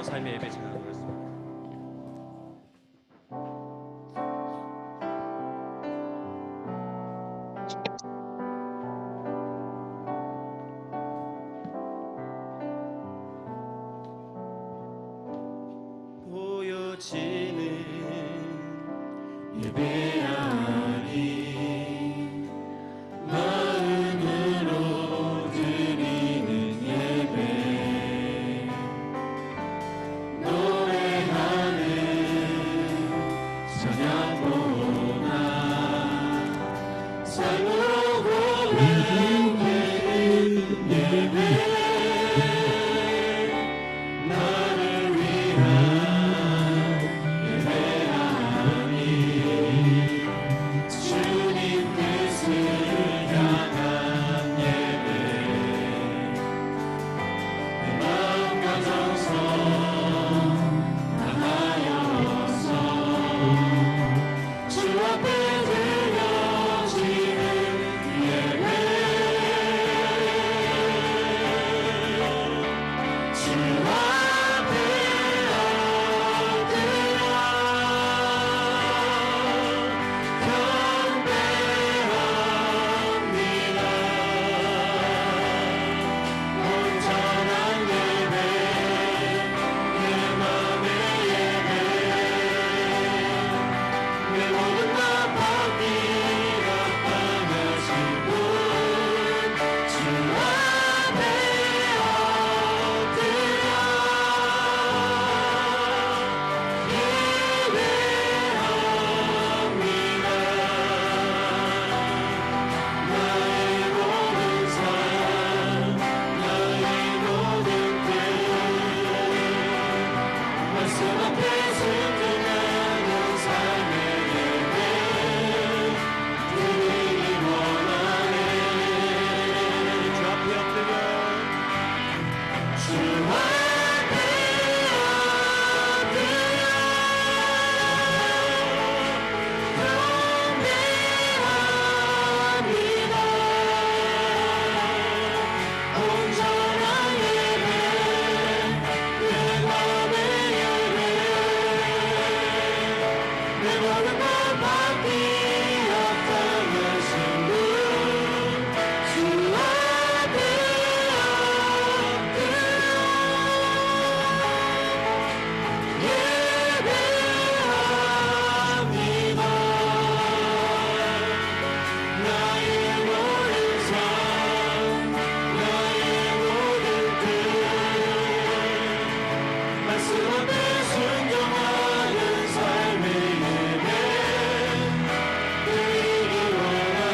삶의 예배 진행하겠습니다. 보여지는 예배하니 나를 위한 예배하니 모든 것 바뀌어 떠나신 분 주 앞에 엎드려 예배합니다. 나의 모든 삶 나의 모든 뜻 말씀 앞에 순종하는 삶의 예배 드리기 원하네.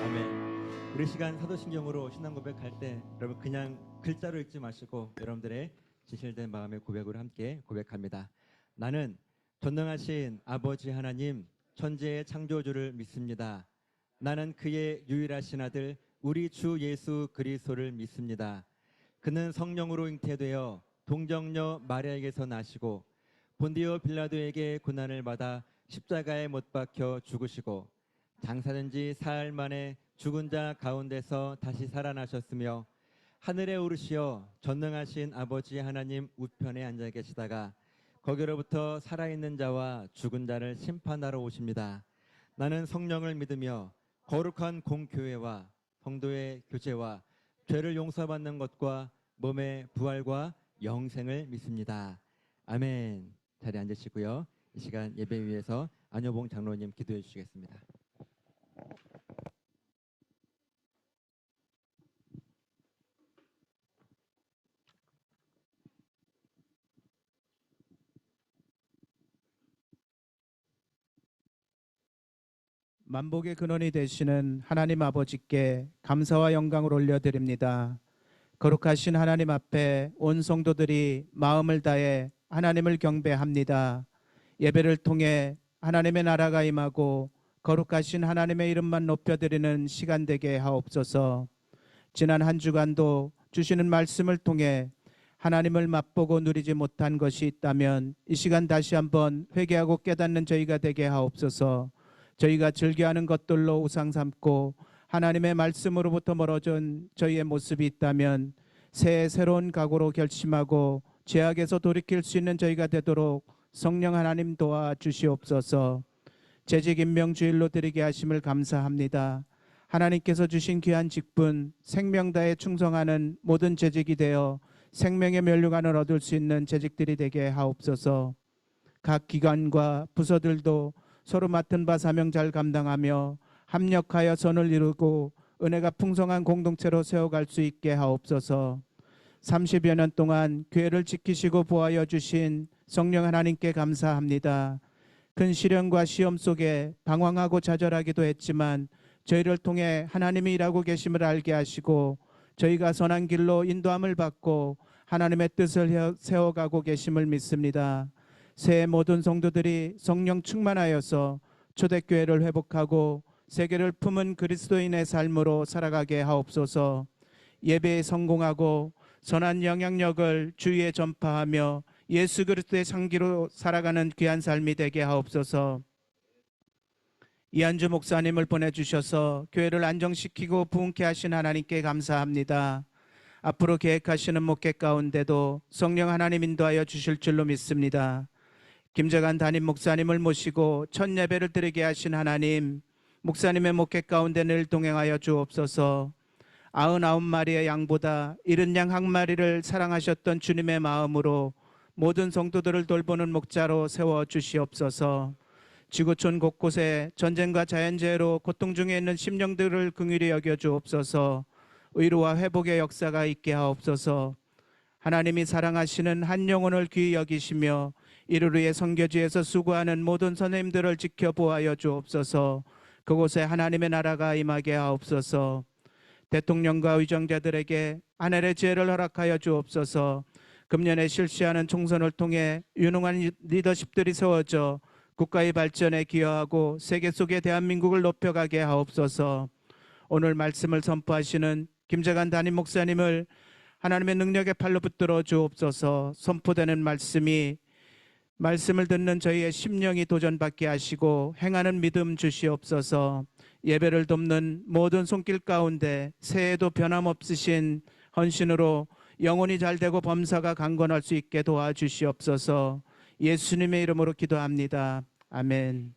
아멘. 우리 시간 사도신경으로 신앙 고백할 때 여러분 그냥 글자로 읽지 마시고 여러분들의 진실된 마음의 고백으로 함께 고백합니다. 나는 전능하신 아버지 하나님 천지의 창조주를 믿습니다. 나는 그의 유일하신 아들 우리 주 예수 그리스도를 믿습니다. 그는 성령으로 잉태되어 동정녀 마리아에게서 나시고 본디오 빌라도에게 고난을 받아 십자가에 못 박혀 죽으시고 장사된 지 사흘 만에 죽은 자 가운데서 다시 살아나셨으며 하늘에 오르시어 전능하신 아버지 하나님 우편에 앉아 계시다가 거기로부터 살아있는 자와 죽은 자를 심판하러 오십니다. 나는 성령을 믿으며 거룩한 공교회와 성도의 교제와 죄를 용서받는 것과 몸의 부활과 영생을 믿습니다. 아멘. 자리에 앉으시고요. 이 시간 예배 위에서 안효봉 장로님 기도해 주시겠습니다. 만복의 근원이 되시는 하나님 아버지께 감사와 영광을 올려드립니다. 거룩하신 하나님 앞에 온 성도들이 마음을 다해 하나님을 경배합니다. 예배를 통해 하나님의 나라가 임하고 거룩하신 하나님의 이름만 높여드리는 시간 되게 하옵소서. 지난 한 주간도 주시는 말씀을 통해 하나님을 맛보고 누리지 못한 것이 있다면 이 시간 다시 한번 회개하고 깨닫는 저희가 되게 하옵소서. 저희가 즐겨하는 것들로 우상 삼고 하나님의 말씀으로부터 멀어진 저희의 모습이 있다면 새해 새로운 각오로 결심하고 죄악에서 돌이킬 수 있는 저희가 되도록 성령 하나님 도와주시옵소서. 재직 임명주일로 드리게 하심을 감사합니다. 하나님께서 주신 귀한 직분 생명 다해 충성하는 모든 재직이 되어 생명의 면류관을 얻을 수 있는 재직들이 되게 하옵소서. 각 기관과 부서들도 서로 맡은 바 사명 잘 감당하며 합력하여 선을 이루고 은혜가 풍성한 공동체로 세워갈 수 있게 하옵소서. 30여 년 동안 교회를 지키시고 보호하여 주신 성령 하나님께 감사합니다. 큰 시련과 시험 속에 방황하고 좌절하기도 했지만 저희를 통해 하나님이 일하고 계심을 알게 하시고 저희가 선한 길로 인도함을 받고 하나님의 뜻을 세워가고 계심을 믿습니다. 새해 모든 성도들이 성령 충만하여서 초대교회를 회복하고 세계를 품은 그리스도인의 삶으로 살아가게 하옵소서. 예배에 성공하고 선한 영향력을 주위에 전파하며 예수 그리스도의 상기로 살아가는 귀한 삶이 되게 하옵소서. 이한주 목사님을 보내주셔서 교회를 안정시키고 부흥케 하신 하나님께 감사합니다. 앞으로 계획하시는 목회 가운데도 성령 하나님 인도하여 주실 줄로 믿습니다. 김재관 담임 목사님을 모시고 첫 예배를 드리게 하신 하나님, 목사님의 목회 가운데 늘 동행하여 주옵소서. 99마리의 양보다 이른 양 한 마리를 사랑하셨던 주님의 마음으로 모든 성도들을 돌보는 목자로 세워 주시옵소서. 지구촌 곳곳에 전쟁과 자연재해로 고통 중에 있는 심령들을 긍휼히 여겨 주옵소서. 의로와 회복의 역사가 있게 하옵소서. 하나님이 사랑하시는 한 영혼을 귀히 여기시며 이를 위해 선교지에서 수고하는 모든 선생님들을 지켜보아여 주옵소서. 그곳에 하나님의 나라가 임하게 하옵소서. 대통령과 의정자들에게 하늘의 지혜를 허락하여 주옵소서. 금년에 실시하는 총선을 통해 유능한 리더십들이 세워져 국가의 발전에 기여하고 세계 속의 대한민국을 높여가게 하옵소서. 오늘 말씀을 선포하시는 김재관 담임 목사님을 하나님의 능력의 팔로 붙들어 주옵소서. 선포되는 말씀을 듣는 저희의 심령이 도전받게 하시고 행하는 믿음 주시옵소서. 예배를 돕는 모든 손길 가운데 새해에도 변함없으신 헌신으로 영혼이 잘되고 범사가 강건할 수 있게 도와주시옵소서. 예수님의 이름으로 기도합니다. 아멘.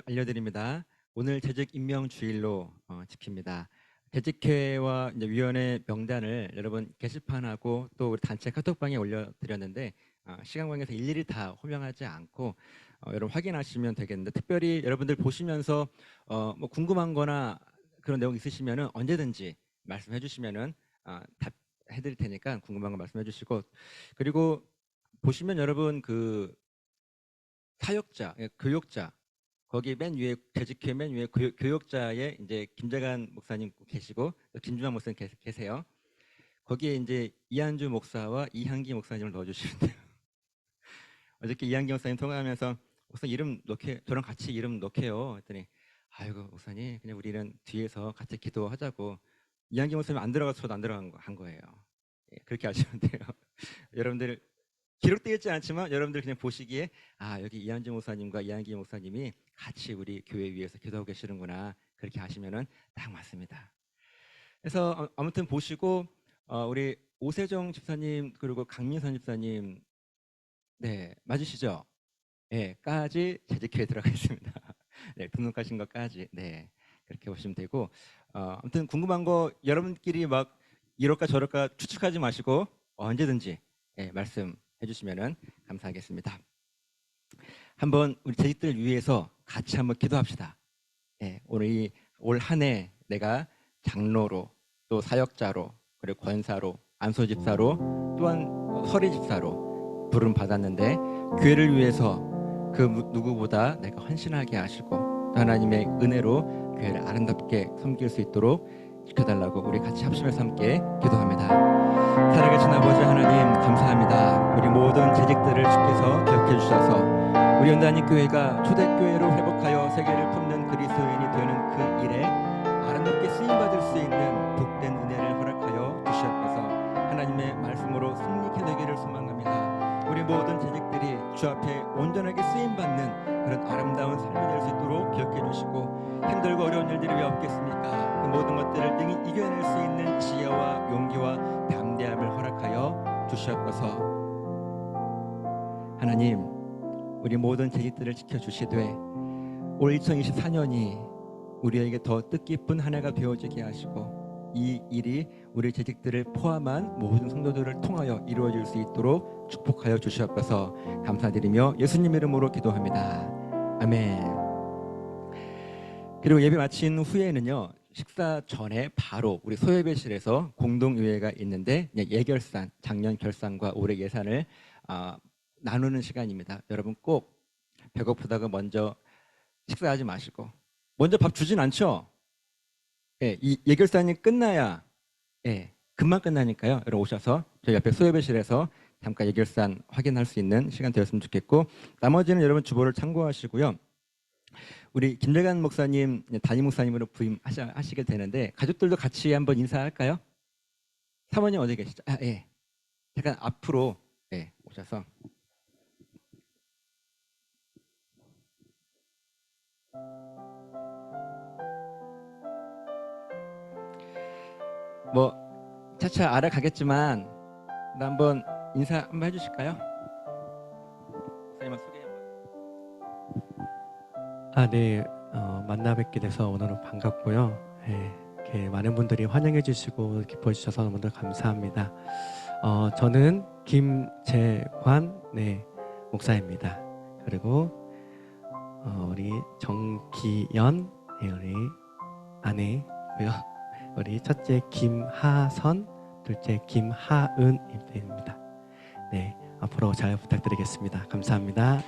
알려드립니다. 오늘 재직 임명 주일로 지킵니다. 재직회와 이제 위원회 명단을 여러분 게시판하고 또 우리 단체 카톡방에 올려드렸는데 시간 관계에서 일일이 다 호명하지 않고 여러분 확인하시면 되겠는데, 특별히 여러분들 보시면서 뭐 궁금한거나 그런 내용 있으시면은 언제든지 말씀해 주시면은 답해드릴 테니까 궁금한 거 말씀해 주시고, 그리고 보시면 여러분 그 사역자, 교역자, 거기 맨 위에 재직회 맨 위에 교역자에 이제 김재관 목사님 계시고 김주환 목사님 계세요. 거기에 이제 이한주 목사와 이향기 목사님을 넣어주시면 돼요. 어저께 이향기 목사님 통화하면서 목사 이름 넣게, 저랑 같이 이름 넣게요 했더니 아이고 목사님 그냥 우리는 뒤에서 같이 기도하자고. 이향기 목사님 안 들어가서 저도 안 들어간 거예요. 예, 그렇게 하시면 돼요. 여러분들 기록되어 있지 않지만 여러분들 그냥 보시기에 여기 이한주 목사님과 이한기 목사님이 같이 우리 교회 위해서 기도하고 계시는구나, 그렇게 하시면은 딱 맞습니다. 그래서 아무튼 보시고 우리 오세정 집사님 그리고 강민선 집사님 네 맞으시죠? 네, 까지 재직회에 들어가 있습니다. 네, 등록하신 것까지 네 그렇게 보시면 되고, 아무튼 궁금한 거 여러분끼리 막 이럴까 저럴까 추측하지 마시고 언제든지 말씀 해주시면 감사하겠습니다. 한번 우리 재직들 위해서 같이 한번 기도합시다. 오늘 올 한 해 내가 장로로 또 사역자로 그리고 권사로 안소집사로 또한 서리집사로 부름 받았는데 교회를 위해서 그 누구보다 내가 헌신하게 하시고 또 하나님의 은혜로 교회를 아름답게 섬길 수 있도록 지켜달라고 우리 같이 합심해서 함께 기도합니다. 살아계신 아버지 하나님 감사합니다. 우리 모든 재직들을 주께서 기억해 주셔서 우리 연단이 교회가 초대교회로 회복하여 세계를 품는 그리스도인이 되는 그 일에 아름답게 쓰임받을 수 있는 복된 은혜를 허락하여 주시옵소서. 하나님의 말씀으로 승리케 되기를 소망합니다. 우리 모든 재직들이 주 앞에 온전하게 쓰임받는 그런 아름다운 삶이 될 수 있도록 기억해 주시고, 힘들고 어려운 일들이 왜 없겠습니까? 그 모든 것들을 등이 이겨낼 수 있는 지혜와 용기와 담대함을 허락하여 주시옵소서. 하나님 우리 모든 재직들을 지켜주시되 올 2024년이 우리에게 더 뜻깊은 한 해가 되어지게 하시고 이 일이 우리 재직들을 포함한 모든 성도들을 통하여 이루어질 수 있도록 축복하여 주시옵소서. 감사드리며 예수님 이름으로 기도합니다. 아멘. 그리고 예배 마친 후에는요, 식사 전에 바로 우리 소예배실에서 공동의회가 있는데 예결산, 작년 결산과 올해 예산을 나누는 시간입니다. 여러분 꼭 배고프다가 먼저 식사하지 마시고, 먼저 밥 주진 않죠? 이 예결산이 끝나야 금방 끝나니까요. 여러분 오셔서 저희 옆에 소예배실에서 잠깐 예결산 확인할 수 있는 시간 되었으면 좋겠고, 나머지는 여러분 주보를 참고하시고요. 우리 김재관 목사님 담임 목사님으로 부임하시게 되는데 가족들도 같이 한번 인사할까요? 사모님 어디 계시죠? 예. 잠깐 앞으로 오셔서 뭐 차차 알아가겠지만 한번 인사 한번 해주실까요? 목사님 소개 한번. 네, 만나 뵙게 돼서 오늘은 반갑고요. 이렇게 많은 분들이 환영해 주시고 기뻐해 주셔서 너무나 감사합니다. 저는 김재관 목사입니다. 그리고 우리 정기연 우리 아내고요. 우리 첫째 김하선, 둘째 김하은입니다. 네, 앞으로 잘 부탁드리겠습니다. 감사합니다.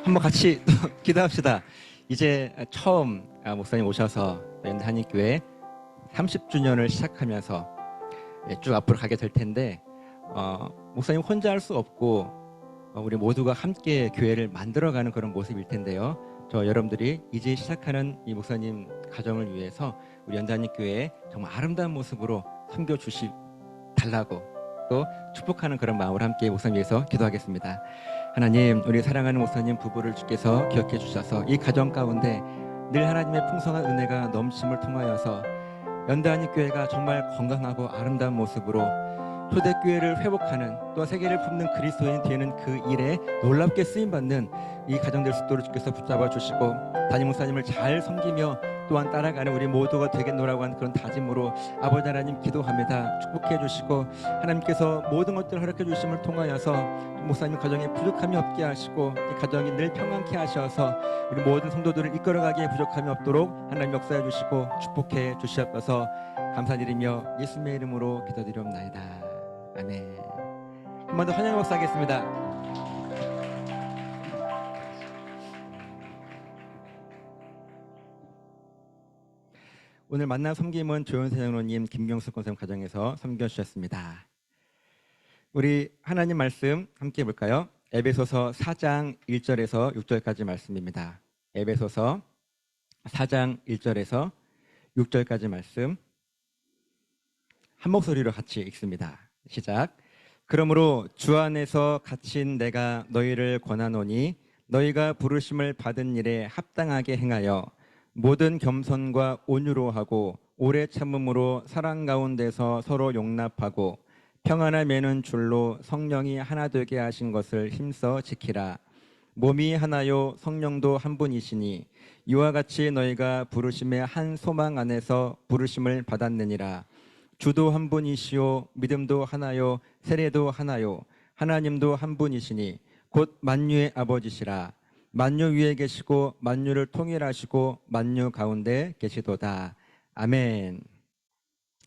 한번 같이 또 기도합시다. 이제 처음 목사님 오셔서 연대 한인교회 30주년을 시작하면서 쭉 앞으로 가게 될 텐데 목사님 혼자 할 수 없고 우리 모두가 함께 교회를 만들어가는 그런 모습일 텐데요. 저 여러분들이 이제 시작하는 이 목사님 가정을 위해서 우리 연단익교회에 정말 아름다운 모습으로 섬겨주시 달라고 또 축복하는 그런 마음으로 함께 목사님 위해서 기도하겠습니다. 하나님, 우리 사랑하는 목사님 부부를 주께서 기억해 주셔서 이 가정 가운데 늘 하나님의 풍성한 은혜가 넘침을 통하여서 연단익교회가 정말 건강하고 아름다운 모습으로 초대교회를 회복하는 또 세계를 품는 그리스도인 되는 그 일에 놀랍게 쓰임받는 이 가정 될 수 있도록 주께서 붙잡아 주시고 담임 목사님을 잘 섬기며 또한 따라가는 우리 모두가 되겠노라고 하는 그런 다짐으로 아버지 하나님 기도합니다. 축복해 주시고 하나님께서 모든 것들을 허락해 주심을 통하여서 목사님 가정에 부족함이 없게 하시고 이 가정이 늘 평안케 하셔서 우리 모든 성도들을 이끌어가기에 부족함이 없도록 하나님 역사해 주시고 축복해 주시옵소서. 감사드리며 예수님의 이름으로 기도드리옵나이다. 아멘. 한 번 더 환영 역사하겠습니다. 오늘 만나 섬김은 조현세 장로님, 김경숙 권사님 가정에서 섬겨주셨습니다. 우리 하나님 말씀 함께 볼까요? 에베소서 4장 1절에서 6절까지 말씀입니다. 에베소서 4장 1절에서 6절까지 말씀 한 목소리로 같이 읽습니다. 시작. 그러므로 주 안에서 갇힌 내가 너희를 권하노니 너희가 부르심을 받은 일에 합당하게 행하여 모든 겸손과 온유로 하고 오래 참음으로 사랑 가운데서 서로 용납하고 평안을 매는 줄로 성령이 하나 되게 하신 것을 힘써 지키라. 몸이 하나요 성령도 한 분이시니 이와 같이 너희가 부르심의 한 소망 안에서 부르심을 받았느니라. 주도 한 분이시요 믿음도 하나요 세례도 하나요 하나님도 한 분이시니 곧 만유의 아버지시라. 만유 위에 계시고 만유를 통일하시고 만유 가운데 계시도다. 아멘.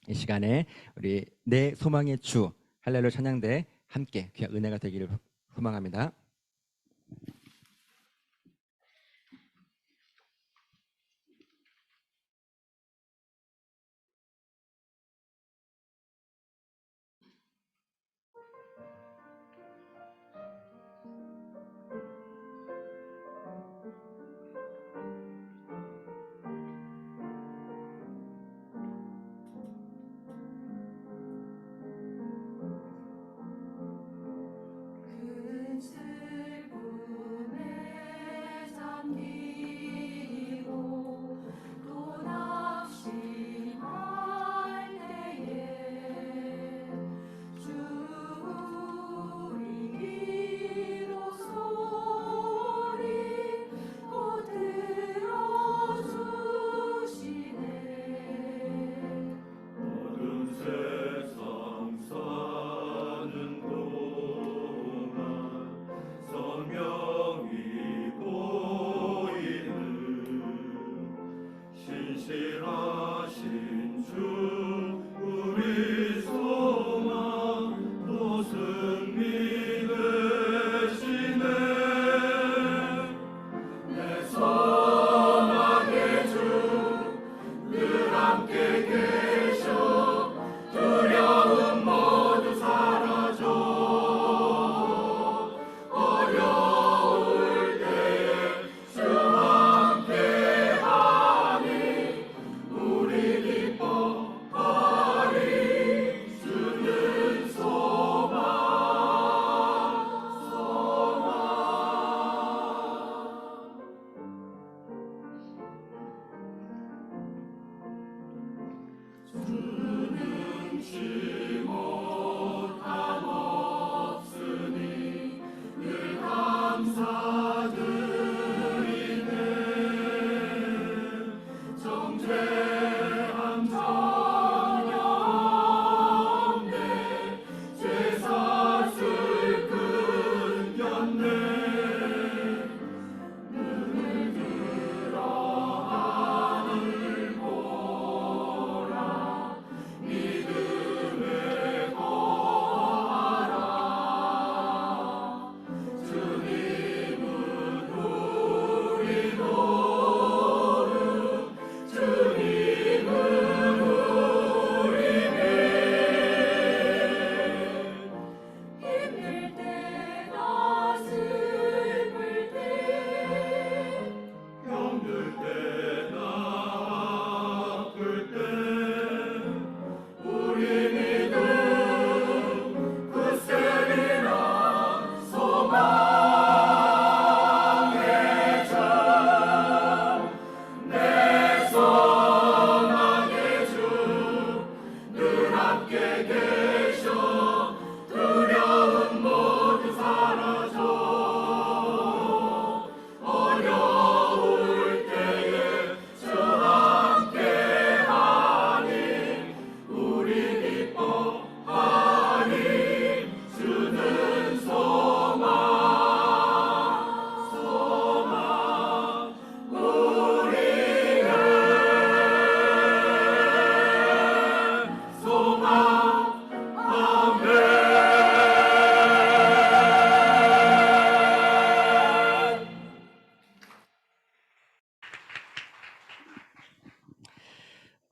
이 시간에 우리 내 소망의 주 할렐루야 찬양대 함께 귀한 은혜가 되기를 소망합니다. 그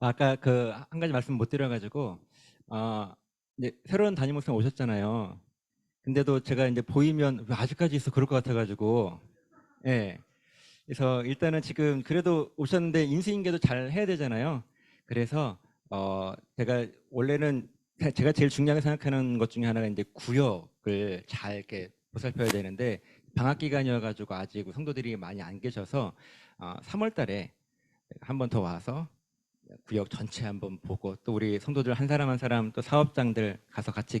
아까 그 한 가지 말씀 못 드려가지고 이제 새로운 담임 목사님 오셨잖아요. 근데도 제가 이제 보이면 왜 아직까지 있어 그럴 것 같아가지고 예. 그래서 일단은 지금 그래도 오셨는데 인수인계도 잘 해야 되잖아요. 그래서 제가 원래는 제가 제일 중요하게 생각하는 것 중에 하나가 이제 구역을 잘 이렇게 보살펴야 되는데 방학 기간이어가지고 아직 성도들이 많이 안 계셔서 3월달에 한 번 더 와서 구역 전체 한번 보고 또 우리 성도들 한 사람 한 사람 또 사업장들 가서 같이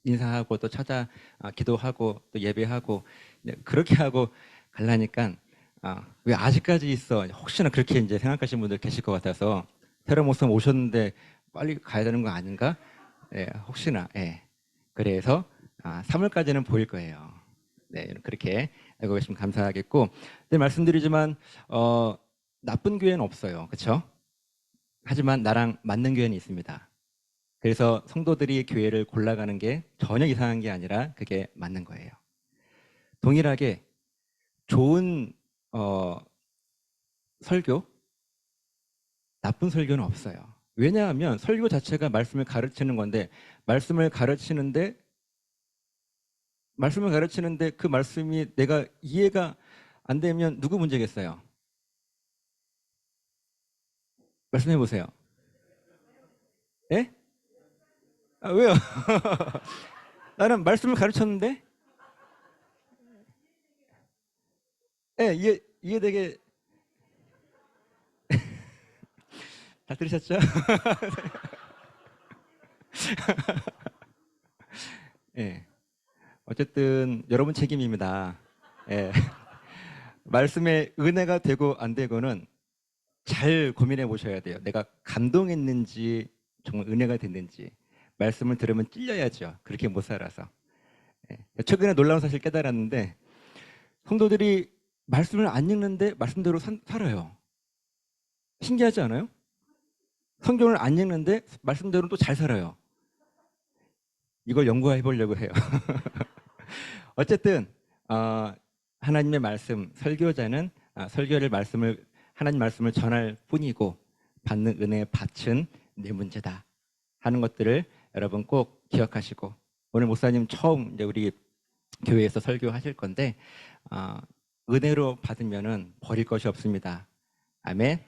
인사하고 또 찾아 기도하고 또 예배하고 그렇게 하고 가려니까 왜 아직까지 있어? 혹시나 그렇게 이제 생각하시는 분들 계실 것 같아서 새로운 목사님 오셨는데 빨리 가야 되는 거 아닌가? 예, 혹시나 그래서 3월까지는 보일 거예요. 네, 그렇게 알고 계시면 감사하겠고, 네, 말씀드리지만 나쁜 교회는 없어요, 그렇죠? 하지만 나랑 맞는 교회는 있습니다. 그래서 성도들이 교회를 골라가는 게 전혀 이상한 게 아니라 그게 맞는 거예요. 동일하게 좋은 설교, 나쁜 설교는 없어요. 왜냐하면 설교 자체가 말씀을 가르치는 건데 말씀을 가르치는데 그 말씀이 내가 이해가 안 되면 누구 문제겠어요? 말씀해 보세요. 예? 왜요? 나는 말씀을 가르쳤는데 이해되게 다 들으셨죠? 예. 어쨌든 여러분 책임입니다. 예. 말씀에 은혜가 되고 안 되고는 잘 고민해 보셔야 돼요. 내가 감동했는지 정말 은혜가 됐는지. 말씀을 들으면 찔려야죠. 그렇게 못 살아서. 예. 최근에 놀라운 사실 깨달았는데 성도들이 말씀을 안 읽는데 말씀대로 살아요. 신기하지 않아요? 성경을 안 읽는데 말씀대로 또 잘 살아요. 이걸 연구해 보려고 해요. 어쨌든 하나님의 말씀, 설교자는 하나님 말씀을 전할 뿐이고 받는 은혜의 밭은 내 문제다 하는 것들을 여러분 꼭 기억하시고, 오늘 목사님 처음 이제 우리 교회에서 설교하실 건데 은혜로 받으면은 버릴 것이 없습니다. 아멘.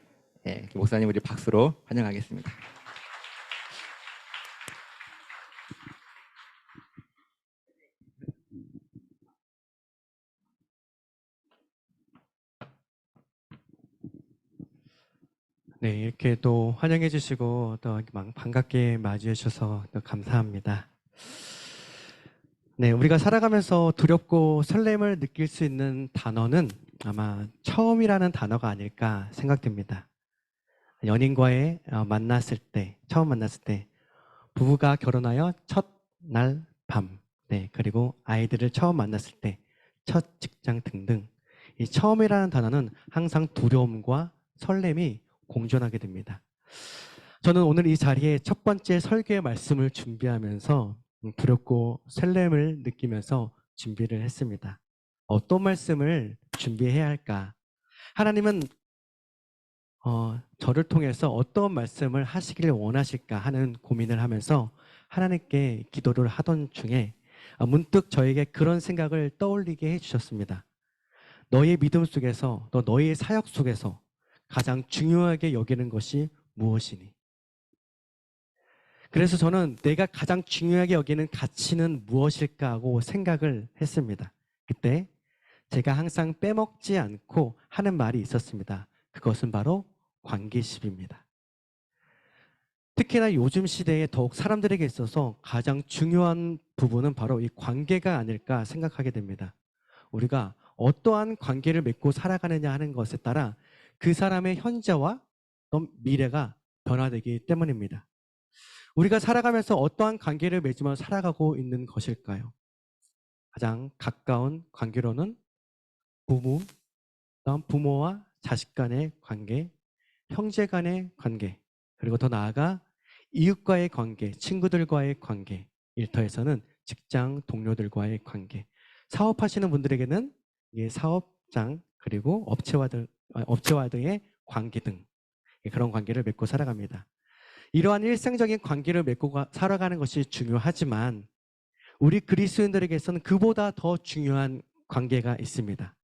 예, 목사님 우리 박수로 환영하겠습니다. 네, 이렇게 또 환영해 주시고 또 반갑게 맞이해 주셔서 또 감사합니다. 네, 우리가 살아가면서 두렵고 설렘을 느낄 수 있는 단어는 아마 처음이라는 단어가 아닐까 생각됩니다. 연인과의 처음 만났을 때, 부부가 결혼하여 첫날 밤, 네, 그리고 아이들을 처음 만났을 때, 첫 직장 등등, 이 처음이라는 단어는 항상 두려움과 설렘이 공존하게 됩니다. 저는 오늘 이 자리에 첫 번째 설교의 말씀을 준비하면서 두렵고 설렘을 느끼면서 준비를 했습니다. 어떤 말씀을 준비해야 할까? 하나님은 저를 통해서 어떤 말씀을 하시기를 원하실까 하는 고민을 하면서 하나님께 기도를 하던 중에 문득 저에게 그런 생각을 떠올리게 해주셨습니다. 너의 믿음 속에서, 또 너의 사역 속에서 가장 중요하게 여기는 것이 무엇이니? 그래서 저는 내가 가장 중요하게 여기는 가치는 무엇일까 하고 생각을 했습니다. 그때 제가 항상 빼먹지 않고 하는 말이 있었습니다. 그것은 바로 관계십입니다. 특히나 요즘 시대에 더욱 사람들에게 있어서 가장 중요한 부분은 바로 이 관계가 아닐까 생각하게 됩니다. 우리가 어떠한 관계를 맺고 살아가느냐 하는 것에 따라 그 사람의 현재와 또 미래가 변화되기 때문입니다. 우리가 살아가면서 어떠한 관계를 맺으며 살아가고 있는 것일까요? 가장 가까운 관계로는 부부, 다음 부모와 자식 간의 관계, 형제 간의 관계, 그리고 더 나아가 이웃과의 관계, 친구들과의 관계, 일터에서는 직장 동료들과의 관계, 사업하시는 분들에게는 사업장, 그리고 업체와 등의 관계 등 그런 관계를 맺고 살아갑니다. 이러한 일상적인 관계를 맺고 살아가는 것이 중요하지만 우리 그리스도인들에게서는 그보다 더 중요한 관계가 있습니다.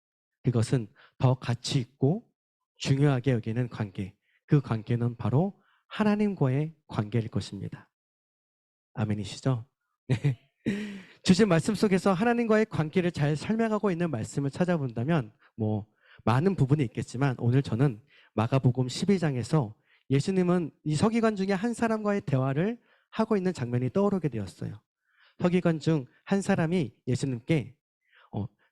그것은 더 가치 있고 중요하게 여기는 관계. 그 관계는 바로 하나님과의 관계일 것입니다. 아멘이시죠? 네. 주신 말씀 속에서 하나님과의 관계를 잘 설명하고 있는 말씀을 찾아본다면 많은 부분이 있겠지만 오늘 저는 마가복음 12장에서 예수님은 이 서기관 중에 한 사람과의 대화를 하고 있는 장면이 떠오르게 되었어요. 서기관 중 한 사람이 예수님께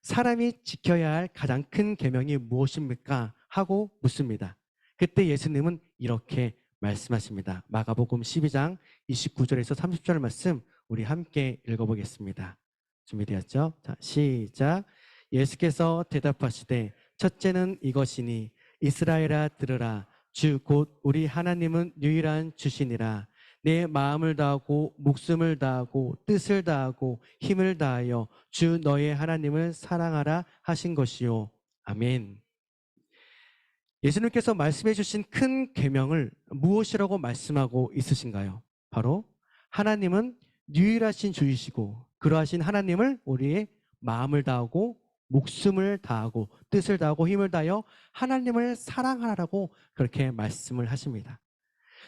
사람이 지켜야 할 가장 큰 계명이 무엇입니까? 하고 묻습니다. 그때 예수님은 이렇게 말씀하십니다. 마가복음 12장 29절에서 30절 말씀 우리 함께 읽어보겠습니다. 준비되었죠? 자, 시작. 예수께서 대답하시되 첫째는 이것이니 이스라엘아 들으라. 주 곧 우리 하나님은 유일한 주시니라. 내 마음을 다하고 목숨을 다하고 뜻을 다하고 힘을 다하여 주 너의 하나님을 사랑하라 하신 것이요. 아멘. 예수님께서 말씀해 주신 큰 계명을 무엇이라고 말씀하고 있으신가요? 바로 하나님은 유일하신 주이시고 그러하신 하나님을 우리의 마음을 다하고 목숨을 다하고 뜻을 다하고 힘을 다하여 하나님을 사랑하라고 그렇게 말씀을 하십니다.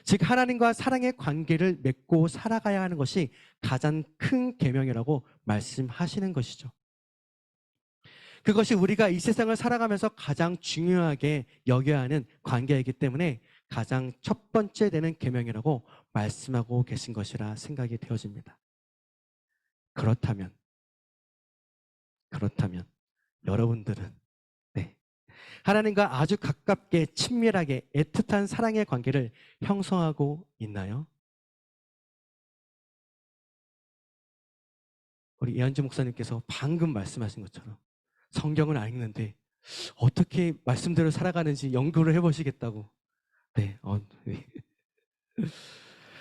즉 하나님과 사랑의 관계를 맺고 살아가야 하는 것이 가장 큰 계명이라고 말씀하시는 것이죠. 그것이 우리가 이 세상을 살아가면서 가장 중요하게 여겨야 하는 관계이기 때문에 가장 첫 번째 되는 계명이라고 말씀하고 계신 것이라 생각이 되어집니다. 그렇다면 여러분들은 하나님과 아주 가깝게 친밀하게 애틋한 사랑의 관계를 형성하고 있나요? 우리 이한주 목사님께서 방금 말씀하신 것처럼 성경을 읽는데 어떻게 말씀대로 살아가는지 연구를 해보시겠다고. 네.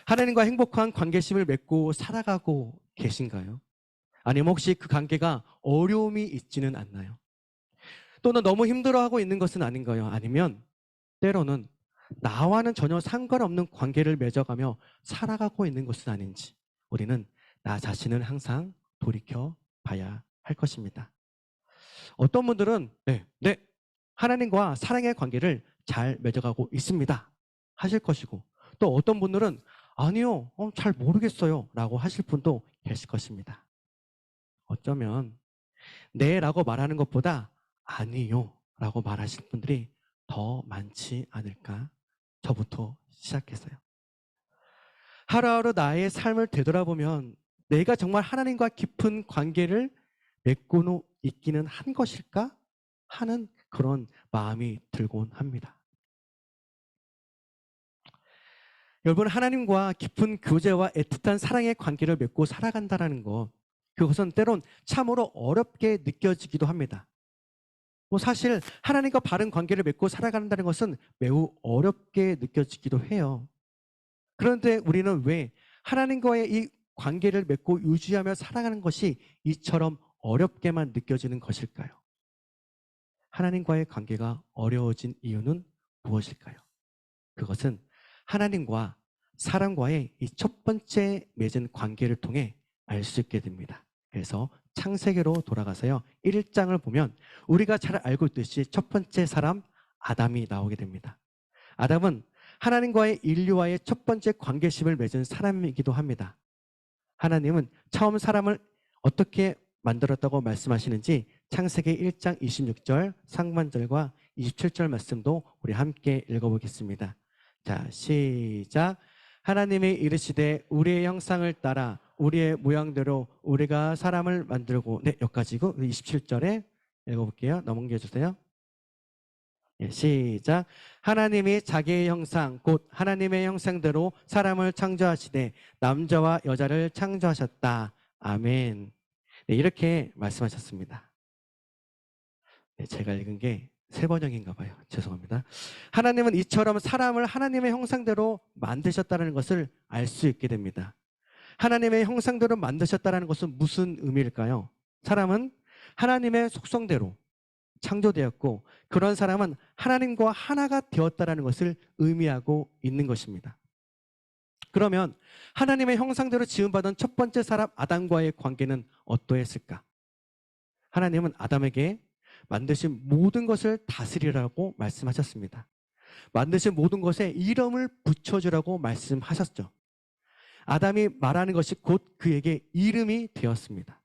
하나님과 행복한 관계심을 맺고 살아가고 계신가요? 아니면 혹시 그 관계가 어려움이 있지는 않나요? 또는 너무 힘들어하고 있는 것은 아닌가요? 아니면 때로는 나와는 전혀 상관없는 관계를 맺어가며 살아가고 있는 것은 아닌지 우리는 나 자신을 항상 돌이켜 봐야 할 것입니다. 어떤 분들은 하나님과 사랑의 관계를 잘 맺어가고 있습니다 하실 것이고 또 어떤 분들은 아니요, 잘 모르겠어요 라고 하실 분도 계실 것입니다. 어쩌면 네 라고 말하는 것보다 아니요 라고 말하실 분들이 더 많지 않을까? 저부터 시작해서요. 하루하루 나의 삶을 되돌아보면 내가 정말 하나님과 깊은 관계를 맺고 있기는 한 것일까? 하는 그런 마음이 들곤 합니다. 여러분, 하나님과 깊은 교제와 애틋한 사랑의 관계를 맺고 살아간다는 것, 그것은 때론 참으로 어렵게 느껴지기도 합니다. 사실 하나님과 바른 관계를 맺고 살아간다는 것은 매우 어렵게 느껴지기도 해요. 그런데 우리는 왜 하나님과의 이 관계를 맺고 유지하며 살아가는 것이 이처럼 어렵게만 느껴지는 것일까요? 하나님과의 관계가 어려워진 이유는 무엇일까요? 그것은 하나님과 사람과의 이 첫 번째 맺은 관계를 통해 알 수 있게 됩니다. 그래서 창세기로 돌아가서요 1장을 보면 우리가 잘 알고 있듯이 첫 번째 사람 아담이 나오게 됩니다. 아담은 하나님과의 인류와의 첫 번째 관계심을 맺은 사람이기도 합니다. 하나님은 처음 사람을 어떻게 만들었다고 말씀하시는지 창세기 1장 26절 상반절과 27절 말씀도 우리 함께 읽어보겠습니다. 자, 시작. 하나님이 이르시되 우리의 형상을 따라 우리의 모양대로 우리가 사람을 만들고, 여기까지고 27절에 읽어볼게요. 넘겨주세요. 시작. 하나님이 자기의 형상 곧 하나님의 형상대로 사람을 창조하시되 남자와 여자를 창조하셨다. 아멘. 이렇게 말씀하셨습니다. 제가 읽은 게 세 번역인가 봐요. 죄송합니다. 하나님은 이처럼 사람을 하나님의 형상대로 만드셨다는 것을 알 수 있게 됩니다. 하나님의 형상대로 만드셨다는 것은 무슨 의미일까요? 사람은 하나님의 속성대로 창조되었고 그런 사람은 하나님과 하나가 되었다라는 것을 의미하고 있는 것입니다. 그러면 하나님의 형상대로 지음받은 첫 번째 사람 아담과의 관계는 어떠했을까? 하나님은 아담에게 만드신 모든 것을 다스리라고 말씀하셨습니다. 만드신 모든 것에 이름을 붙여주라고 말씀하셨죠. 아담이 말하는 것이 곧 그에게 이름이 되었습니다.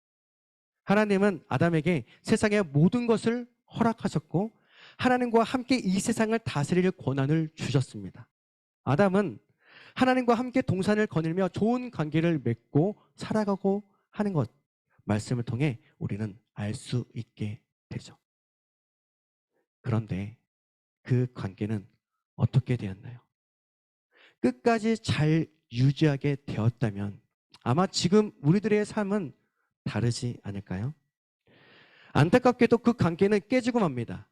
하나님은 아담에게 세상의 모든 것을 허락하셨고 하나님과 함께 이 세상을 다스릴 권한을 주셨습니다. 아담은 하나님과 함께 동산을 거닐며 좋은 관계를 맺고 살아가고 하는 것, 말씀을 통해 우리는 알 수 있게 되죠. 그런데 그 관계는 어떻게 되었나요? 끝까지 잘 유지하게 되었다면 아마 지금 우리들의 삶은 다르지 않을까요? 안타깝게도 그 관계는 깨지고 맙니다.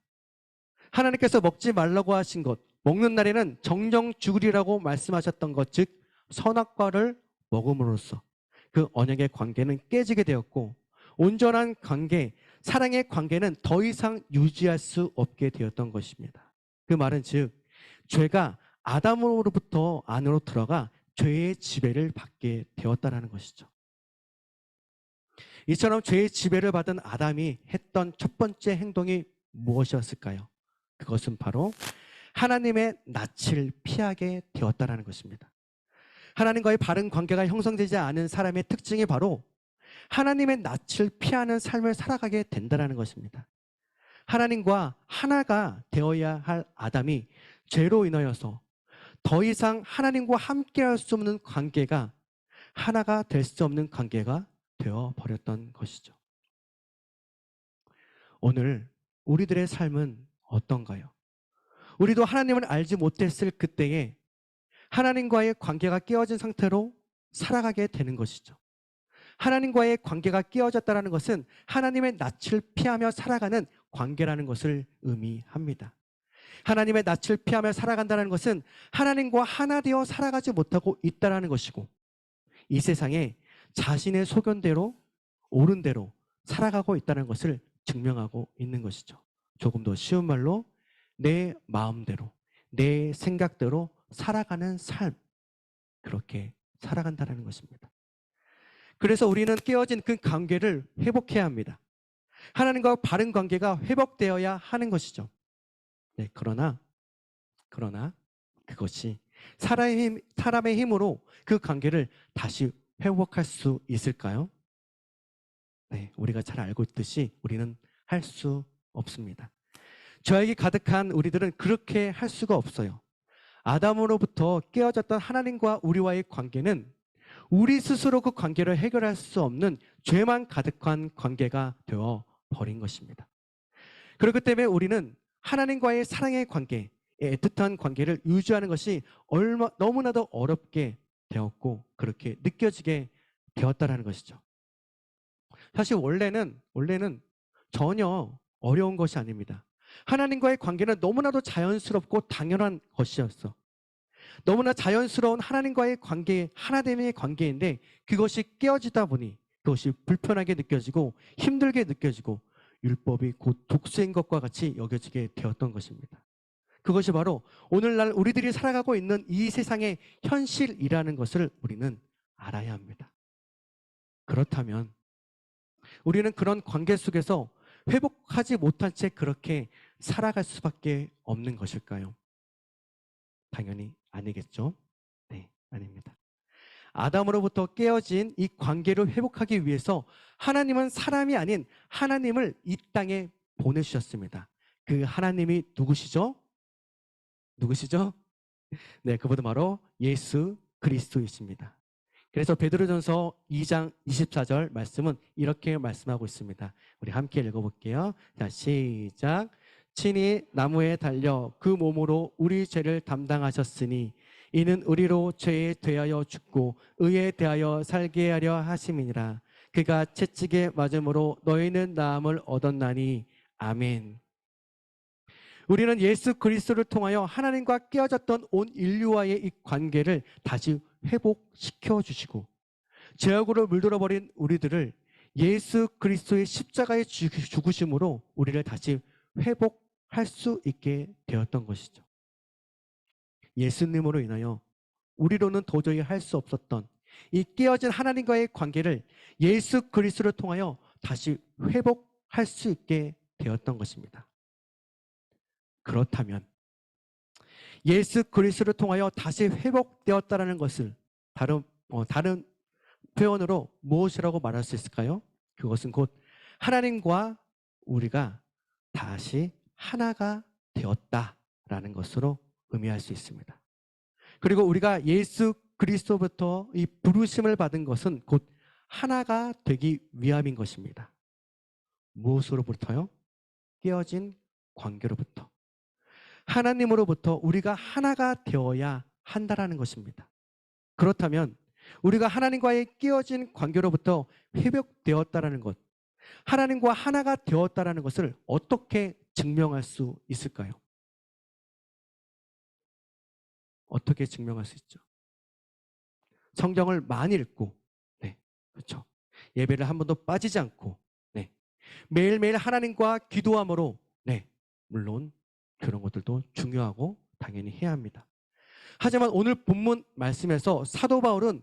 하나님께서 먹지 말라고 하신 것, 먹는 날에는 정령 죽으리라고 말씀하셨던 것, 즉 선악과를 먹음으로써 그 언약의 관계는 깨지게 되었고 온전한 관계, 사랑의 관계는 더 이상 유지할 수 없게 되었던 것입니다. 그 말은 즉 죄가 아담으로부터 안으로 들어가 죄의 지배를 받게 되었다라는 것이죠. 이처럼 죄의 지배를 받은 아담이 했던 첫 번째 행동이 무엇이었을까요? 그것은 바로 하나님의 낯을 피하게 되었다라는 것입니다. 하나님과의 바른 관계가 형성되지 않은 사람의 특징이 바로 하나님의 낯을 피하는 삶을 살아가게 된다는 것입니다. 하나님과 하나가 되어야 할 아담이 죄로 인하여서 더 이상 하나님과 함께할 수 없는 관계가 하나가 될 수 없는 관계가 되어버렸던 것이죠. 오늘 우리들의 삶은 어떤가요? 우리도 하나님을 알지 못했을 그때에 하나님과의 관계가 깨어진 상태로 살아가게 되는 것이죠. 하나님과의 관계가 깨어졌다는 것은 하나님의 낯을 피하며 살아가는 관계라는 것을 의미합니다. 하나님의 낯을 피하며 살아간다는 것은 하나님과 하나 되어 살아가지 못하고 있다는 것이고 이 세상에 자신의 소견대로 옳은 대로 살아가고 있다는 것을 증명하고 있는 것이죠. 조금 더 쉬운 말로 내 마음대로 내 생각대로 살아가는 삶, 그렇게 살아간다는 것입니다. 그래서 우리는 깨어진 그 관계를 회복해야 합니다. 하나님과 바른 관계가 회복되어야 하는 것이죠. 네, 그러나 그것이 사람의 힘으로 그 관계를 다시 회복할 수 있을까요? 네, 우리가 잘 알고 있듯이 우리는 할 수 없습니다. 죄악이 가득한 우리들은 그렇게 할 수가 없어요. 아담으로부터 깨어졌던 하나님과 우리와의 관계는 우리 스스로 그 관계를 해결할 수 없는 죄만 가득한 관계가 되어 버린 것입니다. 그렇기 때문에 우리는 하나님과의 사랑의 관계, 애틋한 관계를 유지하는 것이 너무나도 어렵게 되었고 그렇게 느껴지게 되었다는 것이죠. 사실 원래는 전혀 어려운 것이 아닙니다. 하나님과의 관계는 너무나도 자연스럽고 당연한 것이었어. 너무나 자연스러운 하나님과의 관계, 하나됨의 관계인데 그것이 깨어지다 보니 그것이 불편하게 느껴지고 힘들게 느껴지고 율법이 곧 독수인 것과 같이 여겨지게 되었던 것입니다. 그것이 바로 오늘날 우리들이 살아가고 있는 이 세상의 현실이라는 것을 우리는 알아야 합니다. 그렇다면 우리는 그런 관계 속에서 회복하지 못한 채 그렇게 살아갈 수밖에 없는 것일까요? 당연히 아니겠죠? 네, 아닙니다. 아담으로부터 깨어진 이 관계를 회복하기 위해서 하나님은 사람이 아닌 하나님을 이 땅에 보내주셨습니다. 그 하나님이 누구시죠? 네, 그분은 바로 예수 그리스도이십니다. 그래서 베드로전서 2장 24절 말씀은 이렇게 말씀하고 있습니다. 우리 함께 읽어볼게요. 자, 시작. 친히 나무에 달려 그 몸으로 우리 죄를 담당하셨으니 이는 우리로 죄에 대하여 죽고 의에 대하여 살게 하려 하심이니라. 그가 채찍에 맞음으로 너희는 나음을 얻었나니. 아멘. 우리는 예수 그리스도를 통하여 하나님과 깨어졌던 온 인류와의 이 관계를 다시 회복시켜 주시고 죄악으로 물들어버린 우리들을 예수 그리스도의 십자가의 죽으심으로 우리를 다시 회복할 수 있게 되었던 것이죠. 예수님으로 인하여 우리로는 도저히 할 수 없었던 이 깨어진 하나님과의 관계를 예수 그리스도를 통하여 다시 회복할 수 있게 되었던 것입니다. 그렇다면 예수 그리스도를 통하여 다시 회복되었다는 것을 다른 표현으로 무엇이라고 말할 수 있을까요? 그것은 곧 하나님과 우리가 다시 하나가 되었다라는 것으로 의미할 수 있습니다. 그리고 우리가 예수 그리스도부터 이 부르심을 받은 것은 곧 하나가 되기 위함인 것입니다. 무엇으로부터요? 깨어진 관계로부터. 하나님으로부터 우리가 하나가 되어야 한다라는 것입니다. 그렇다면 우리가 하나님과의 깨어진 관계로부터 회복되었다라는 것, 하나님과 하나가 되었다라는 것을 어떻게 증명할 수 있을까요? 어떻게 증명할 수 있죠? 성경을 많이 읽고, 네, 그렇죠. 예배를 한 번도 빠지지 않고, 네, 매일매일 하나님과 기도함으로, 네, 물론 그런 것들도 중요하고 당연히 해야 합니다. 하지만 오늘 본문 말씀에서 사도 바울은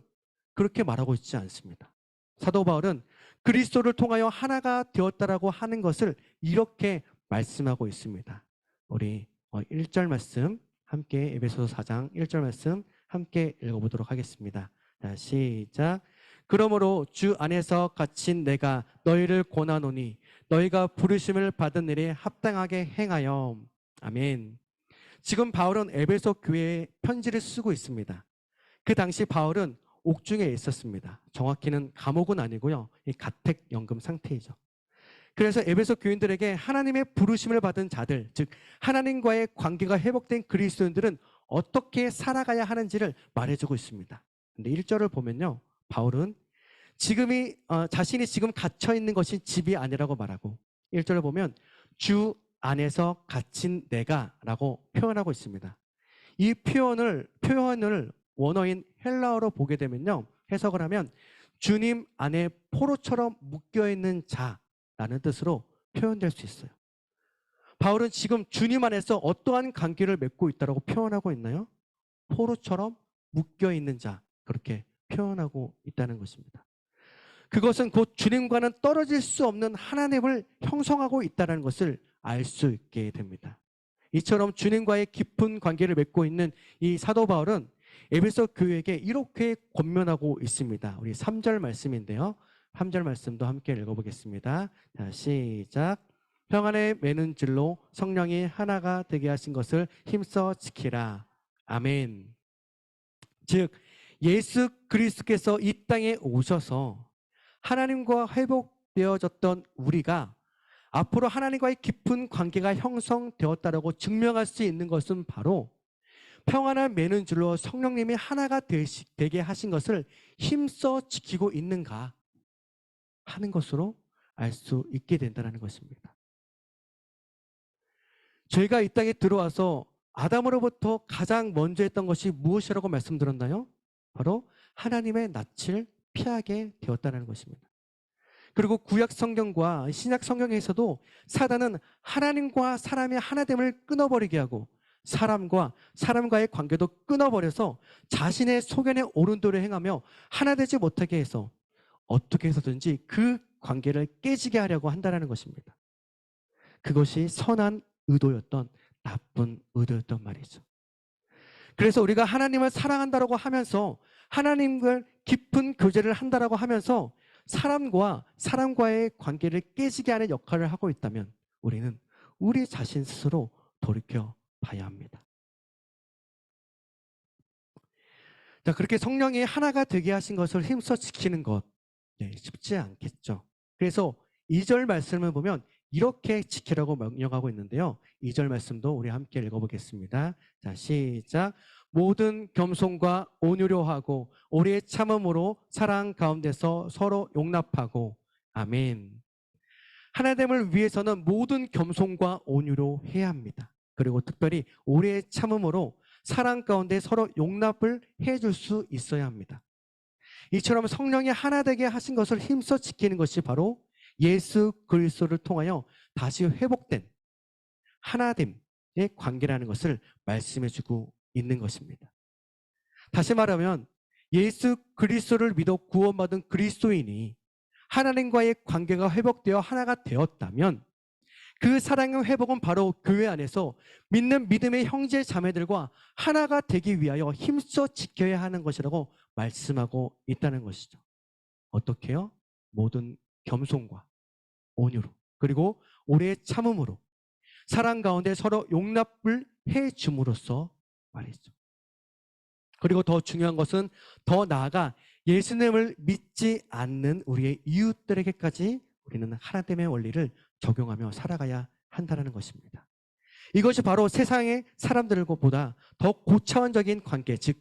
그렇게 말하고 있지 않습니다. 사도 바울은 그리스도를 통하여 하나가 되었다라고 하는 것을 이렇게 말씀하고 있습니다. 우리 1절 말씀 함께 에베소서 4장 1절 말씀 함께 읽어보도록 하겠습니다. 자, 시작. 그러므로 주 안에서 갇힌 내가 너희를 권하노니 너희가 부르심을 받은 일에 합당하게 행하여. 아멘. 지금 바울은 에베소 교회에 편지를 쓰고 있습니다. 그 당시 바울은 옥중에 있었습니다. 정확히는 감옥은 아니고요. 이 가택연금 상태이죠. 그래서 에베소 교인들에게 하나님의 부르심을 받은 자들, 즉 하나님과의 관계가 회복된 그리스도인들은 어떻게 살아가야 하는지를 말해주고 있습니다. 근데 1절을 보면요, 바울은 자신이 지금 갇혀 있는 것이 집이 아니라고 말하고, 1절을 보면 주 안에서 갇힌 내가라고 표현하고 있습니다. 이 표현을 원어인 헬라어로 보게 되면요, 해석을 하면 주님 안에 포로처럼 묶여 있는 자라는 뜻으로 표현될 수 있어요. 바울은 지금 주님 안에서 어떠한 관계를 맺고 있다고 표현하고 있나요? 포로처럼 묶여 있는 자, 그렇게 표현하고 있다는 것입니다. 그것은 곧 주님과는 떨어질 수 없는 하나님을 형성하고 있다는 것을 알 수 있게 됩니다. 이처럼 주님과의 깊은 관계를 맺고 있는 이 사도 바울은 에베소 교회에게 이렇게 권면하고 있습니다. 우리 3절 말씀인데요. 3절 말씀도 함께 읽어보겠습니다. 자, 시작. 평안에 매는 줄로 성령이 하나가 되게 하신 것을 힘써 지키라. 아멘. 즉 예수 그리스도께서 이 땅에 오셔서 하나님과 회복되어졌던 우리가 앞으로 하나님과의 깊은 관계가 형성되었다라고 증명할 수 있는 것은 바로 평안을 매는 줄로 성령님이 하나가 되게 하신 것을 힘써 지키고 있는가 하는 것으로 알 수 있게 된다는 것입니다. 저희가 이 땅에 들어와서 아담으로부터 가장 먼저 했던 것이 무엇이라고 말씀드렸나요? 바로 하나님의 낯을 피하게 되었다는 것입니다. 그리고 구약 성경과 신약 성경에서도 사단은 하나님과 사람의 하나됨을 끊어버리게 하고 사람과 사람과의 관계도 끊어버려서 자신의 소견에 옳은 대로 행하며 하나 되지 못하게 해서 어떻게 해서든지 그 관계를 깨지게 하려고 한다는 것입니다. 그것이 선한 의도였던 나쁜 의도였던 말이죠. 그래서 우리가 하나님을 사랑한다고 하면서 하나님과 깊은 교제를 한다고 하면서 사람과의 관계를 깨지게 하는 역할을 하고 있다면 우리는 우리 자신 스스로 돌이켜 봐야 합니다. 자, 그렇게 성령이 하나가 되게 하신 것을 힘써 지키는 것, 쉽지 않겠죠. 그래서 2절 말씀을 보면 이렇게 지키라고 명령하고 있는데요. 2절 말씀도 우리 함께 읽어보겠습니다. 자, 시작. 모든 겸손과 온유로 하고 오래 참음으로 사랑 가운데서 서로 용납하고. 아멘. 하나님을 위해서는 모든 겸손과 온유로 해야 합니다. 그리고 특별히 오래 참음으로 사랑 가운데 서로 용납을 해줄 수 있어야 합니다. 이처럼 성령이 하나 되게 하신 것을 힘써 지키는 것이 바로 예수 그리스도를 통하여 다시 회복된 하나됨의 관계라는 것을 말씀해주고 있는 것입니다. 다시 말하면 예수 그리스도를 믿어 구원받은 그리스도인이 하나님과의 관계가 회복되어 하나가 되었다면 그 사랑의 회복은 바로 교회 안에서 믿는 믿음의 형제 자매들과 하나가 되기 위하여 힘써 지켜야 하는 것이라고 말씀하고 있다는 것이죠. 어떻게요? 모든 겸손과 온유로 그리고 오래 참음으로 사랑 가운데 서로 용납을 해줌으로써 말이죠. 그리고 더 중요한 것은 더 나아가 예수님을 믿지 않는 우리의 이웃들에게까지 우리는 하나됨의 원리를 적용하며 살아가야 한다는 것입니다. 이것이 바로 세상의 사람들보다 더 고차원적인 관계, 즉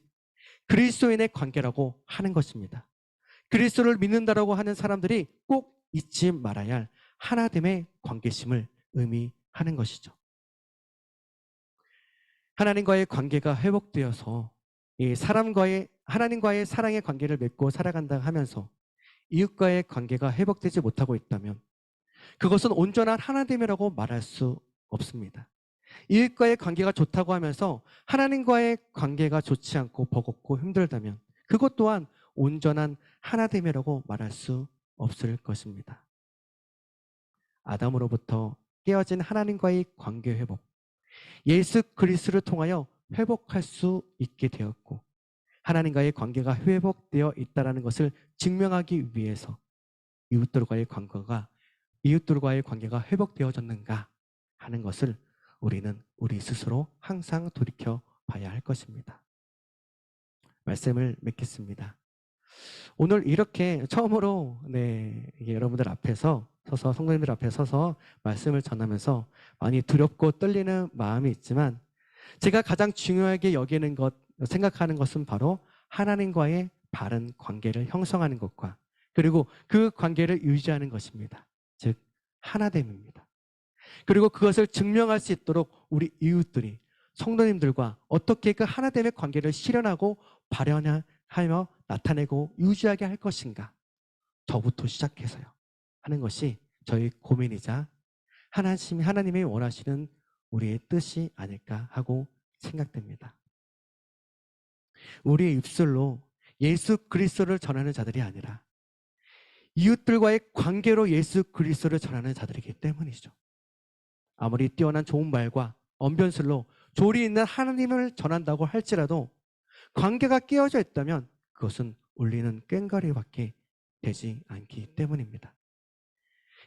그리스도인의 관계라고 하는 것입니다. 그리스도를 믿는다라고 하는 사람들이 꼭 잊지 말아야 할 하나됨의 관계심을 의미하는 것이죠. 하나님과의 관계가 회복되어서 이 하나님과의 사랑의 관계를 맺고 살아간다 하면서 이웃과의 관계가 회복되지 못하고 있다면 그것은 온전한 하나됨이라고 말할 수 없습니다. 이웃과의 관계가 좋다고 하면서 하나님과의 관계가 좋지 않고 버겁고 힘들다면 그것 또한 온전한 하나됨이라고 말할 수 없을 것입니다. 아담으로부터 깨어진 하나님과의 관계 회복, 예수 그리스도를 통하여 회복할 수 있게 되었고 하나님과의 관계가 회복되어 있다는 것을 증명하기 위해서 이웃들과의 관계가 회복되어졌는가 하는 것을 우리는 우리 스스로 항상 돌이켜 봐야 할 것입니다. 말씀을 맺겠습니다. 오늘 이렇게 처음으로 여러분들 앞에서 서서 성도님들 앞에 서서 말씀을 전하면서 많이 두렵고 떨리는 마음이 있지만 제가 가장 중요하게 여기는 생각하는 것은 바로 하나님과의 바른 관계를 형성하는 것과 그리고 그 관계를 유지하는 것입니다. 즉 하나됨입니다. 그리고 그것을 증명할 수 있도록 우리 이웃들이 성도님들과 어떻게 그 하나됨의 관계를 실현하고 발현하며 나타내고 유지하게 할 것인가 저부터 시작해서요 하는 것이 저희 고민이자 하나님이 원하시는 우리의 뜻이 아닐까 하고 생각됩니다. 우리의 입술로 예수 그리스도를 전하는 자들이 아니라 이웃들과의 관계로 예수 그리스도를 전하는 자들이기 때문이죠. 아무리 뛰어난 좋은 말과 언변술로 조리 있는 하나님을 전한다고 할지라도 관계가 깨어져 있다면 그것은 울리는 꽹과리밖에 되지 않기 때문입니다.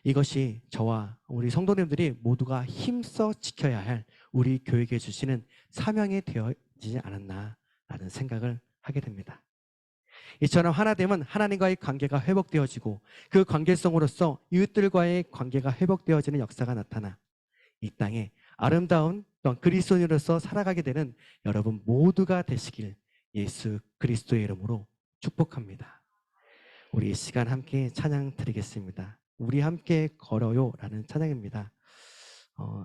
이것이 저와 우리 성도님들이 모두가 힘써 지켜야 할 우리 교회에 주시는 사명이 되어지지 않았나라는 생각을 하게 됩니다. 이처럼 하나됨은 하나님과의 관계가 회복되어지고 그 관계성으로서 이웃들과의 관계가 회복되어지는 역사가 나타나 이 땅에 아름다운 또한 그리스도인으로서 살아가게 되는 여러분 모두가 되시길 예수 그리스도의 이름으로 축복합니다. 우리 이 시간 함께 찬양 드리겠습니다. 우리 함께 걸어요 라는 찬양입니다.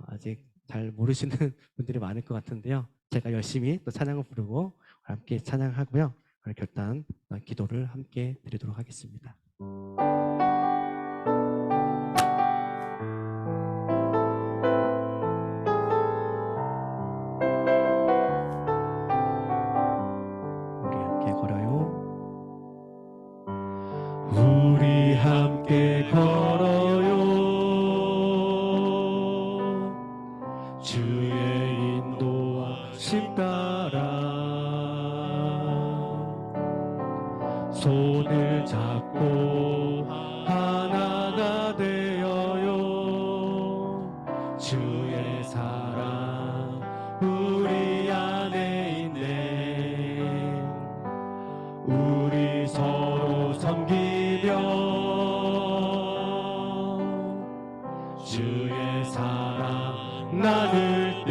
아직 잘 모르시는 분들이 많을 것 같은데요. 제가 열심히 또 찬양을 부르고 함께 찬양하고요. 결단 기도를 함께 드리도록 하겠습니다. 우리 함께 걸어요. 우리 함께 걸어요 주의 인도하심 따라 손을 잡고 하나가 되어요 주의 사랑 우리 안에 있네 우리 서로 섬기며 주의 사랑 나눌 때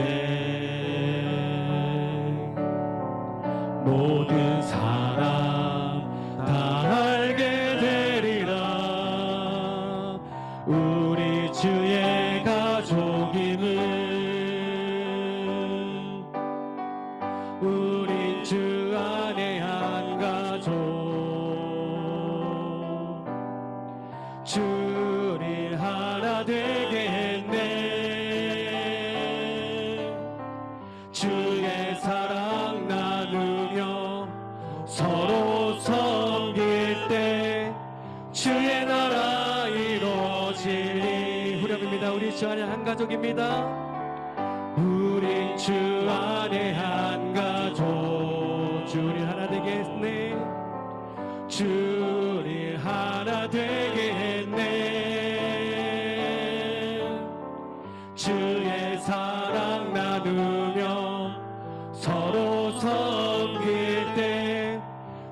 모든 사람 다 알게 되리라 우리 주의 가족임을 우린 주 안에 한 가족 주를 하나 되게 했네 그렇습니다. 우리 주 안에 한 가족입니다. 우리 주 안에 한 가족 주를 하나 되게 했네. 주를 하나 되게 했네. 주의 사랑 나누며 서로 섬길 때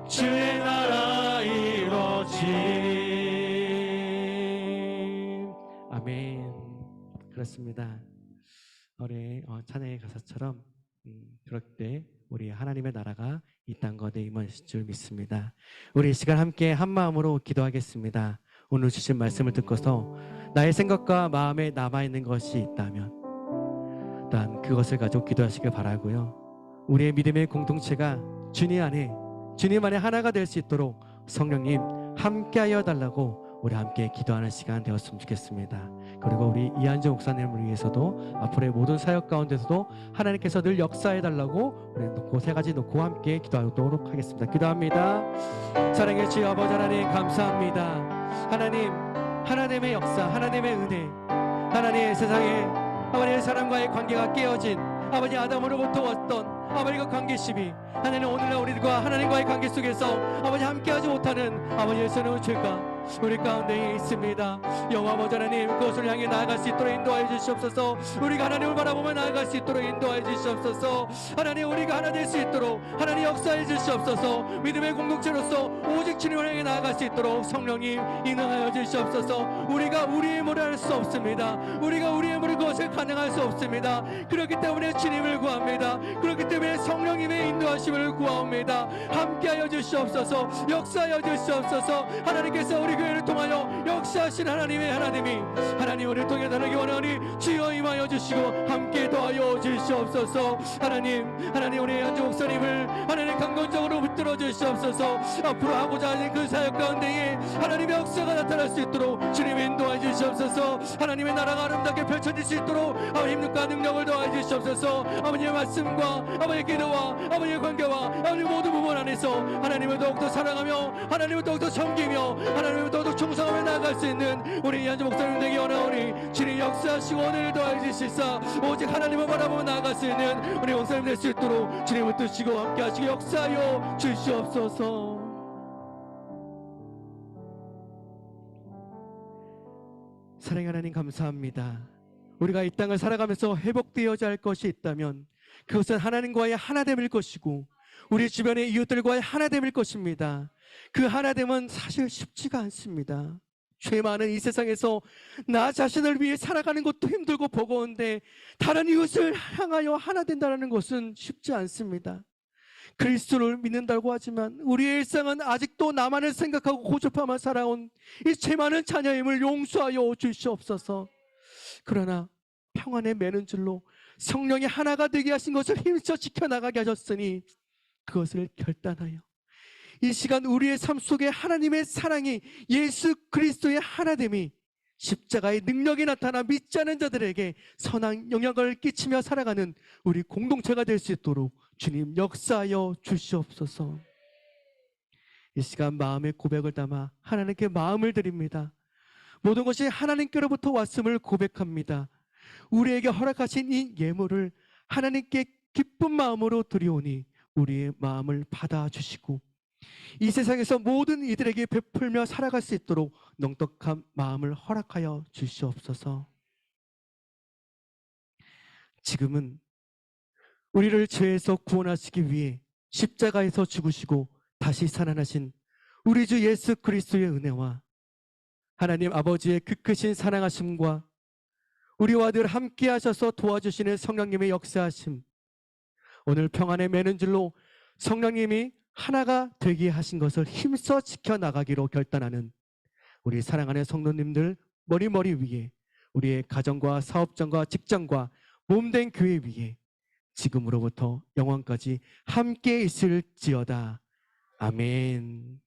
주의 나라 이루어지리. 아멘. 그렇습니다. 우리 찬양의 가사처럼 그럴 때 우리 하나님의 나라가 이 땅 가운데 임하실 줄 믿습니다. 우리 이 시간 함께 한 마음으로 기도하겠습니다. 오늘 주신 말씀을 듣고서 나의 생각과 마음에 남아있는 것이 있다면 또한 그것을 가지고 기도하시길 바라고요. 우리의 믿음의 공동체가 주님 안에 하나가 될 수 있도록 성령님 함께하여 달라고 우리 함께 기도하는 시간 되었으면 좋겠습니다. 그리고 우리 이한주 목사님을 위해서도 앞으로의 모든 사역 가운데서도 하나님께서 늘 역사해 달라고 우리 놓고 세 가지 놓고 함께 기도하도록 하겠습니다. 기도합니다. 사랑의 주여 아버지 하나님 감사합니다. 하나님 하나님의 역사, 하나님의 은혜, 하나님의 세상에 아버지의 사람과의 관계가 깨어진 아버지 아담으로부터 왔던 아버지가 관계심이 하나님 오늘날 우리들과 하나님과의 관계 속에서 아버지 함께하지 못하는 아버지의 선한 죄가 우리 가운데 있습니다. 영화 아버지 하나님 그것을 향해 나아갈 수 있도록 인도하여 주시옵소서. 우리가 하나님을 바라보며 나아갈 수 있도록 인도하여 주시옵소서. 하나님 우리가 하나 될 수 있도록 하나님 역사해 주시옵소서. 믿음의 공동체로서 오직 주님을 향해 나아갈 수 있도록 성령님 인도하여 주시옵소서. 우리가 우리의 힘으로 할 수 없습니다. 우리가 우리의 힘으로 그것을 가능할 수 없습니다. 그렇기 때문에 주님을 구합니다. 그렇기 때문에 성령님의 인도하심을 구합니다. 함께하여 주시옵소서. 역사하여 주시옵소서. 하나님께서 우리 교회를 통하여 역사하신 하나님의 하나님 우리를 통해 나누기 원하오니 주여 임하여 주시고 함께 더하여 주시옵소서. 하나님 우리 한주 목사님을 하나님 강건적으로 붙들어 주시옵소서. 앞으로 하고자 하는 그 사역 가운데에 하나님의 역사가 나타날 수 있도록 주님 인도하여 주시옵소서. 하나님의 나라가 아름답게 펼쳐질 수 있도록 아버지 힘과 능력을 더하여 주시옵소서. 아버지의 말씀과 아버지의 기도와 아버지의 관계와 아버지 모든 부분 안에서 하나님을 더욱더 사랑하며 하나님을 더욱더 섬기며 하나님을 더욱더 충성하며 나아갈 수 있는 우리 이한주 목사님 되기 원하오니 주님 역사하시고 오늘을 더하여 주시사 오직 하나님을 바라보며 나아갈 수 있는 우리 목사님 될 수 있도록 주님을 뜨시고 함께 하시고 역사하여 주시옵소서. 사랑의 하나님 감사합니다. 우리가 이 땅을 살아가면서 회복되어야 할 것이 있다면 그것은 하나님과의 하나됨일 것이고 우리 주변의 이웃들과의 하나됨일 것입니다. 그 하나됨은 사실 쉽지가 않습니다. 죄 많은 이 세상에서 나 자신을 위해 살아가는 것도 힘들고 버거운데 다른 이웃을 향하여 하나 된다는 것은 쉽지 않습니다. 그리스도를 믿는다고 하지만 우리의 일상은 아직도 나만을 생각하고 고집하며 살아온 이 죄 많은 자녀임을 용서하여 주시옵소서. 그러나 평안에 매는 줄로 성령이 하나가 되게 하신 것을 힘써 지켜나가게 하셨으니 그것을 결단하여 이 시간 우리의 삶 속에 하나님의 사랑이 예수 그리스도의 하나됨이 십자가의 능력이 나타나 믿지 않은 자들에게 선한 영향을 끼치며 살아가는 우리 공동체가 될 수 있도록 주님 역사하여 주시옵소서. 이 시간 마음의 고백을 담아 하나님께 마음을 드립니다. 모든 것이 하나님께로부터 왔음을 고백합니다. 우리에게 허락하신 이 예물을 하나님께 기쁜 마음으로 드리오니 우리의 마음을 받아주시고 이 세상에서 모든 이들에게 베풀며 살아갈 수 있도록 넉넉한 마음을 허락하여 주시옵소서. 지금은 우리를 죄에서 구원하시기 위해 십자가에서 죽으시고 다시 살아나신 우리 주 예수 그리스도의 은혜와 하나님 아버지의 그 크신 사랑하심과 우리와 늘 함께 하셔서 도와주시는 성령님의 역사하심, 오늘 평안에 매는 줄로 성령님이 하나가 되게 하신 것을 힘써 지켜나가기로 결단하는 우리 사랑하는 성도님들 머리 위에 우리의 가정과 사업장과 직장과 몸된 교회 위에 지금으로부터 영원까지 함께 있을지어다. 아멘.